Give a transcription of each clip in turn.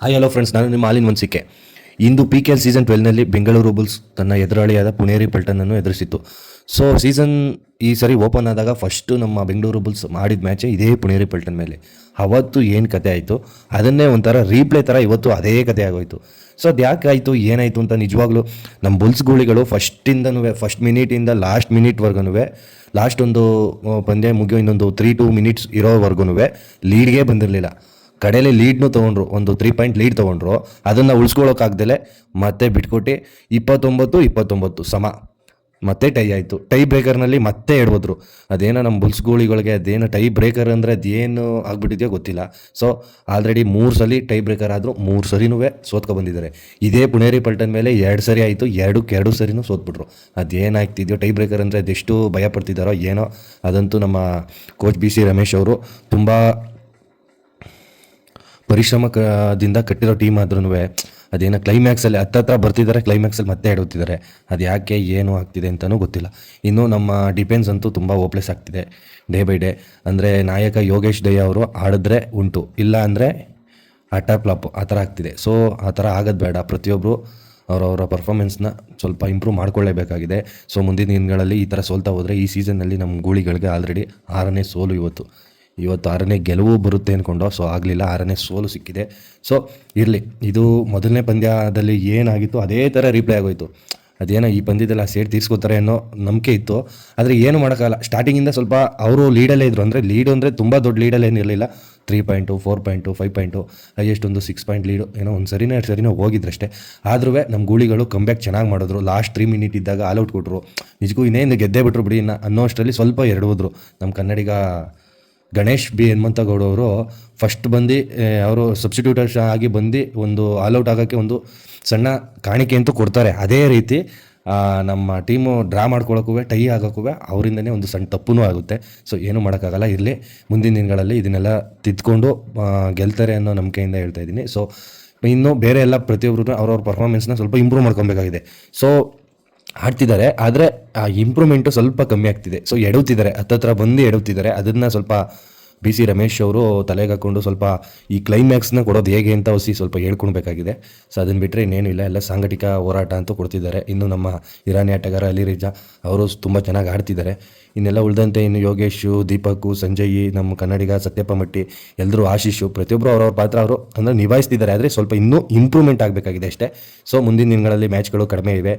Hello friends, ನಾನು ನಿಮ್ಮ ಹಾಲಿನ ವಂಸಿಕೆ. ಇಂದು PKL ಸೀಸನ್ 12ನಲ್ಲಿ ಬೆಂಗಳೂರು ಬುಲ್ಸ್ ತನ್ನ ಎದುರಾಳಿಯಾದ ಪುಣೇರಿ ಪಲ್ಟನನ್ನು ಎದುರಿಸಿತ್ತು. ಸೊ ಈ ಸರಿ ಓಪನ್ ಆದಾಗ ಫಸ್ಟು ನಮ್ಮ ಬೆಂಗಳೂರು ಬುಲ್ಸ್ ಮಾಡಿದ ಮ್ಯಾಚೇ ಇದೇ ಪುಣೇರಿ ಪಲ್ಟನ್ ಮೇಲೆ. ಅವತ್ತು ಏನು ಕತೆ ಆಯಿತು ಅದನ್ನೇ ಒಂಥರ ರೀಪ್ಲೇ ಥರ ಇವತ್ತು ಅದೇ ಕತೆ ಆಗೋಯಿತು. ಸೊ ಅದು ಯಾಕೆ ಆಯಿತು, ಏನಾಯಿತು ಅಂತ ನಿಜವಾಗ್ಲೂ ನಮ್ಮ ಬುಲ್ಸ್ ಗೋಳಿಗಳು ಫಸ್ಟ್ ಮಿನಿಟಿಂದ ಲಾಸ್ಟ್ ಮಿನಿಟ್ವರೆಗೂ, ಲಾಸ್ಟ್ ಒಂದು ಪಂದ್ಯ ಮುಗಿಯೋ ಇನ್ನೊಂದು 3-2 ಮಿನಿಟ್ಸ್ ಇರೋವರೆಗೂ ಲೀಡ್ಗೆ ಬಂದಿರಲಿಲ್ಲ. ಕಡೆಯಲ್ಲಿ ಲೀಡ್ನು ತೊಗೊಂಡ್ರು, ಒಂದು 3 ಪಾಯಿಂಟ್ ಲೀಡ್ ತೊಗೊಂಡ್ರು. ಅದನ್ನು ಉಳಿಸ್ಕೊಳ್ಳೋಕ್ಕಾಗ್ದಲೆ ಮತ್ತೆ ಬಿಟ್ಕೊಟ್ಟು 29-29 ಸಮ ಮತ್ತೆ ಟೈ ಆಯಿತು. ಟೈ ಬ್ರೇಕರ್ನಲ್ಲಿ ಮತ್ತೆ ಎಡವದ್ರು. ಅದೇನೋ ನಮ್ಮ ಬುಲ್ಸ್ ಗೋಳಿಗಳಿಗೆ ಅದೇನೋ ಟೈ ಬ್ರೇಕರ್ ಅಂದರೆ ಅದೇನು ಆಗ್ಬಿಟ್ಟಿದೆಯೋ ಗೊತ್ತಿಲ್ಲ. ಸೊ ಆಲ್ರೆಡಿ 3 ಸಲ ಟೈ ಬ್ರೇಕರ್ ಆದರೂ 3 ಸರಿನೂ ಸೋತ್ಕೊಬಂದಿದ್ದಾರೆ. ಇದೇ ಪುಣೇರಿ ಪಲ್ಟನ್ ಮೇಲೆ 2 ಸರಿ ಆಯಿತು, 2 ಸರಿನೂ ಸೋತ್ಬಿಟ್ರು. ಅದೇನಾಗ್ತಿದೆಯೋ ಟೈ ಬ್ರೇಕರ್ ಅಂದರೆ ಅದೆಷ್ಟು ಭಯ ಪಡ್ತಿದ್ದಾರೋ ಏನೋ. ಅದಂತೂ ನಮ್ಮ ಕೋಚ್ BC ರಮೇಶ್ ಅವರು ತುಂಬ ಪರಿಶ್ರಮದಿಂದ ಕಟ್ಟಿರೋ ಟೀಮ್ ಆದ್ರೂ ಅದೇನೋ ಕ್ಲೈಮ್ಯಾಕ್ಸಲ್ಲಿ ಹತ್ರ ಬರ್ತಿದ್ದಾರೆ, ಕ್ಲೈಮ್ಯಾಕ್ಸಲ್ಲಿ ಮತ್ತೆ ಎಡುತ್ತಿದ್ದಾರೆ. ಅದು ಯಾಕೆ ಏನು ಆಗ್ತಿದೆ ಅಂತಲೂ ಗೊತ್ತಿಲ್ಲ. ಇನ್ನು ನಮ್ಮ ಡಿಫೆನ್ಸ್ ಅಂತೂ ತುಂಬ ಹೋಪ್ಲೆಸ್ ಆಗ್ತಿದೆ ಡೇ ಬೈ ಡೇ. ಅಂದರೆ ನಾಯಕ ಯೋಗೇಶ್ ದಯ್ಯ ಅವರು ಆಡಿದ್ರೆ ಉಂಟು, ಇಲ್ಲ ಅಂದರೆ ಫ್ಲಾಪ್ ಆ ಥರ ಆಗ್ತಿದೆ. ಸೊ ಆ ಥರ ಆಗೋದು ಬೇಡ. ಪ್ರತಿಯೊಬ್ಬರು ಅವರವರ ಪರ್ಫಾರ್ಮೆನ್ಸ್ನ ಸ್ವಲ್ಪ ಇಂಪ್ರೂವ್ ಮಾಡ್ಕೊಳ್ಳೇಬೇಕಾಗಿದೆ. ಸೊ ಮುಂದಿನ ದಿನಗಳಲ್ಲಿ ಈ ಥರ ಸೋಲ್ತಾ ಹೋದರೆ ಈ ಸೀಸನ್ನಲ್ಲಿ ನಮ್ಮ ಗೂಳಿಗಳಿಗೆ ಆಲ್ರೆಡಿ 6ನೇ ಸೋಲು. ಇವತ್ತು 6ನೇ ಗೆಲುವು ಬರುತ್ತೆ ಅಂದ್ಕೊಂಡು, ಸೊ ಆಗಲಿಲ್ಲ, 6ನೇ ಸೋಲು ಸಿಕ್ಕಿದೆ. ಸೊ ಇರಲಿ, ಇದು ಮೊದಲನೇ ಪಂದ್ಯದಲ್ಲಿ ಏನಾಗಿತ್ತು ಅದೇ ಥರ ರೀಪ್ಲೇ ಆಗೋಯಿತು. ಅದೇನೋ ಈ ಪಂದ್ಯದಲ್ಲಿ ಆ ಸೇಡ್ ತೀರಿಸ್ಕೋತಾರೆ ಅನ್ನೋ ನಂಬಿಕೆ ಇತ್ತು. ಆದರೆ ಏನು ಮಾಡೋಕ್ಕಾಗಲ್ಲ. ಸ್ಟಾರ್ಟಿಂಗಿಂದ ಸ್ವಲ್ಪ ಅವರು ಲೀಡಲ್ಲೇ ಇದ್ದರು. ಲೀಡು ಅಂದರೆ ತುಂಬ ದೊಡ್ಡ ಲೀಡಲ್ಲಿ ಏನಿರಲಿಲ್ಲ. 3 ಪಾಯಿಂಟು, 4 ಪಾಯಿಂಟು, 5 ಪಾಯಿಂಟು, ಹೈಯೆಸ್ಟ್ ಒಂದು 6 ಪಾಯಿಂಟ್ ಲೀಡು, ಏನೋ ಒಂದು ಸರಿನೋ 2 ಸರಿನೋ ಹೋಗಿದ್ರಷ್ಟೇ. ಆದ್ರೂ ನಮ್ಮ ಗೂಳಿಗಳು ಕಂಬ್ಯಾಕ್ ಚೆನ್ನಾಗಿ ಮಾಡಿದ್ರು. ಲಾಸ್ಟ್ 3 ಮಿನಿಟ್ ಇದ್ದಾಗ ಆಲ್ಔಟ್ ಕೊಟ್ಟರು. ನಿಜಕ್ಕೂ ಇನ್ನೇನು ಗೆದ್ದೇ ಬಿಟ್ರು ಬಿಡಿ ಅನ್ನೋ ಅಷ್ಟರಲ್ಲಿ ಸ್ವಲ್ಪ ಎಡವಿದ್ರು. ನಮ್ಮ ಕನ್ನಡಿಗ ಗಣೇಶ್ B ಹನುಮಂತಗೌಡ ಅವರು ಫಸ್ಟ್ ಬಂದು ಅವರು ಸಬ್ಸ್ಟಿಟ್ಯೂಟರ್ಸ್ ಆಗಿ ಬಂದು ಒಂದು ಆಲ್ಔಟ್ ಆಗೋಕ್ಕೆ ಒಂದು ಸಣ್ಣ ಕಾಣಿಕೆ ಅಂತೂ ಕೊಡ್ತಾರೆ. ಅದೇ ರೀತಿ ನಮ್ಮ ಟೀಮು ಡ್ರಾ ಮಾಡ್ಕೊಳ್ಳೋಕ್ಕೂ, ಟೈ ಆಗೋಕ್ಕೂ ಅವರಿಂದನೇ ಒಂದು ಸಣ್ಣ ತಪ್ಪೂ ಆಗುತ್ತೆ. ಸೊ ಏನೂ ಮಾಡೋಕ್ಕಾಗಲ್ಲ. ಇರಲಿ, ಮುಂದಿನ ದಿನಗಳಲ್ಲಿ ಇದನ್ನೆಲ್ಲ ತಿದ್ದುಕೊಂಡು ಗೆಲ್ತಾರೆ ಅನ್ನೋ ನಂಬಿಕೆಯಿಂದ ಹೇಳ್ತಾ ಇದ್ದೀನಿ. ಸೊ ಇನ್ನು ಬೇರೆ ಎಲ್ಲ ಪ್ರತಿಯೊಬ್ಬರು ಅವ್ರವ್ರ ಪರ್ಫಾರ್ಮೆನ್ಸ್ನ ಸ್ವಲ್ಪ ಇಂಪ್ರೂವ್ ಮಾಡ್ಕೊಬೇಕಾಗಿದೆ. ಸೊ ಆಡ್ತಿದ್ದಾರೆ, ಆದರೆ ಆ ಇಂಪ್ರೂವ್ಮೆಂಟು ಸ್ವಲ್ಪ ಕಮ್ಮಿ ಆಗ್ತಿದೆ. ಸೊ ಎಡುತ್ತಿದ್ದಾರೆ, ಹತ್ತತ್ರ ಬಂದು ಎಡುತ್ತಿದ್ದಾರೆ. ಅದನ್ನು ಸ್ವಲ್ಪ BC ರಮೇಶ್ ಅವರು ತಲೆಗೆ ಹಾಕ್ಕೊಂಡು ಸ್ವಲ್ಪ ಈ ಕ್ಲೈಮ್ಯಾಕ್ಸ್ನ ಕೊಡೋದು ಹೇಗೆ ಅಂತ ಸ್ವಲ್ಪ ಹೇಳ್ಕೊಳ್ಬೇಕಾಗಿದೆ. ಸೊ ಅದನ್ನು ಬಿಟ್ಟರೆ ಇನ್ನೇನು ಇಲ್ಲ, ಎಲ್ಲ ಸಾಂಘಟಿಕ ಹೋರಾಟ ಅಂತೂ ಕೊಡ್ತಿದ್ದಾರೆ. ಇನ್ನು ನಮ್ಮ ಇರಾನಿ ಆಟಗಾರ ಅಲಿ ರಿಜಾ ಅವರು ತುಂಬ ಚೆನ್ನಾಗಿ ಆಡ್ತಿದ್ದಾರೆ. ಇನ್ನೆಲ್ಲ ಉಳಿದಂತೆ ಇನ್ನು ಯೋಗೇಶು, ದೀಪಕ್, ಸಂಜಯ್, ನಮ್ಮ ಕನ್ನಡಿಗ ಸತ್ಯಪ್ಪ ಮಟ್ಟಿ, ಎಲ್ಲರೂ ಆಶೀಶು, ಪ್ರತಿಯೊಬ್ಬರು ಅವ್ರವ್ರ ಪಾತ್ರ ಅವರು ನಿಭಾಯಿಸ್ತಿದ್ದಾರೆ. ಆದರೆ ಸ್ವಲ್ಪ ಇನ್ನೂ ಇಂಪ್ರೂವ್ಮೆಂಟ್ ಆಗಬೇಕಾಗಿದೆ ಅಷ್ಟೇ. ಸೊ ಮುಂದಿನ ದಿನಗಳಲ್ಲಿ ಮ್ಯಾಚ್ಗಳು ಕಡಿಮೆ ಇವೆ,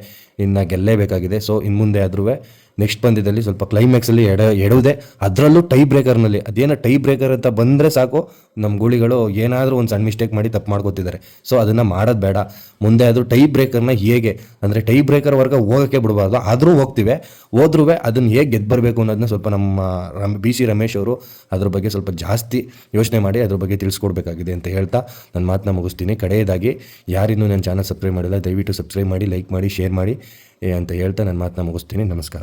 ಇನ್ನು ಗೆಲ್ಲೇಬೇಕಾಗಿದೆ. ಸೊ ಇನ್ನು ಮುಂದೆ ಆದ್ರೂ ನೆಕ್ಸ್ಟ್ ಪಂದ್ಯದಲ್ಲಿ ಸ್ವಲ್ಪ ಕ್ಲೈಮ್ಯಾಕ್ಸಲ್ಲಿ ಎಡುವುದೇ, ಅದರಲ್ಲೂ ಟೈ ಬ್ರೇಕರ್ನಲ್ಲಿ. ಅದೇನೋ ಟೈ ಬ್ರೇಕರ್ ಅಂತ ಬಂದರೆ ಸಾಕು, ನಮ್ಮ ಗೂಳಿಗಳು ಏನಾದರೂ ಒಂದು ಸಣ್ಣ ಮಿಸ್ಟೇಕ್ ಮಾಡಿ ತಪ್ಪು ಮಾಡ್ಕೋತಿದ್ದಾರೆ. ಸೊ ಅದನ್ನು ಮಾಡೋದು ಬೇಡ. ಮುಂದೆ ಆದರೂ ಟೈ ಬ್ರೇಕರ್ನ ಹೇಗೆ ಅಂದರೆ ಟೈ ಬ್ರೇಕರ್ವರೆಗೆ ಹೋಗೋಕ್ಕೆ ಬಿಡಬಾರ್ದು. ಆದರೂ ಹೋದ್ರೂ ಅದನ್ನು ಹೇಗೆ ಗೆದ್ದು ಬರಬೇಕು ಅನ್ನೋದನ್ನ ಸ್ವಲ್ಪ ನಮ್ಮ BC ರಮೇಶ್ ಅವರು ಅದ್ರ ಬಗ್ಗೆ ಸ್ವಲ್ಪ ಜಾಸ್ತಿ ಯೋಚನೆ ಮಾಡಿ ಅದ್ರ ಬಗ್ಗೆ ತಿಳಿಸ್ಕೊಡ್ಬೇಕಾಗಿದೆ ಅಂತ ಹೇಳ್ತಾ ನನ್ನ ಮಾತನ್ನ ಮುಗಿಸ್ತೀನಿ. ಕಡೆಯದಾಗಿ ಯಾರಿನ್ನೂ ನನ್ನ ಚಾನಲ್ ಸಬ್ಸ್ಕ್ರೈಬ್ ಮಾಡಿಲ್ಲ, ದಯವಿಟ್ಟು ಸಬ್ಸ್ಕ್ರೈಬ್ ಮಾಡಿ, ಲೈಕ್ ಮಾಡಿ, ಶೇರ್ ಮಾಡಿ ಅಂತ ಹೇಳ್ತಾ ನನ್ನ ಮಾತನ್ನ ಮುಗಿಸ್ತೀನಿ. ನಮಸ್ಕಾರ.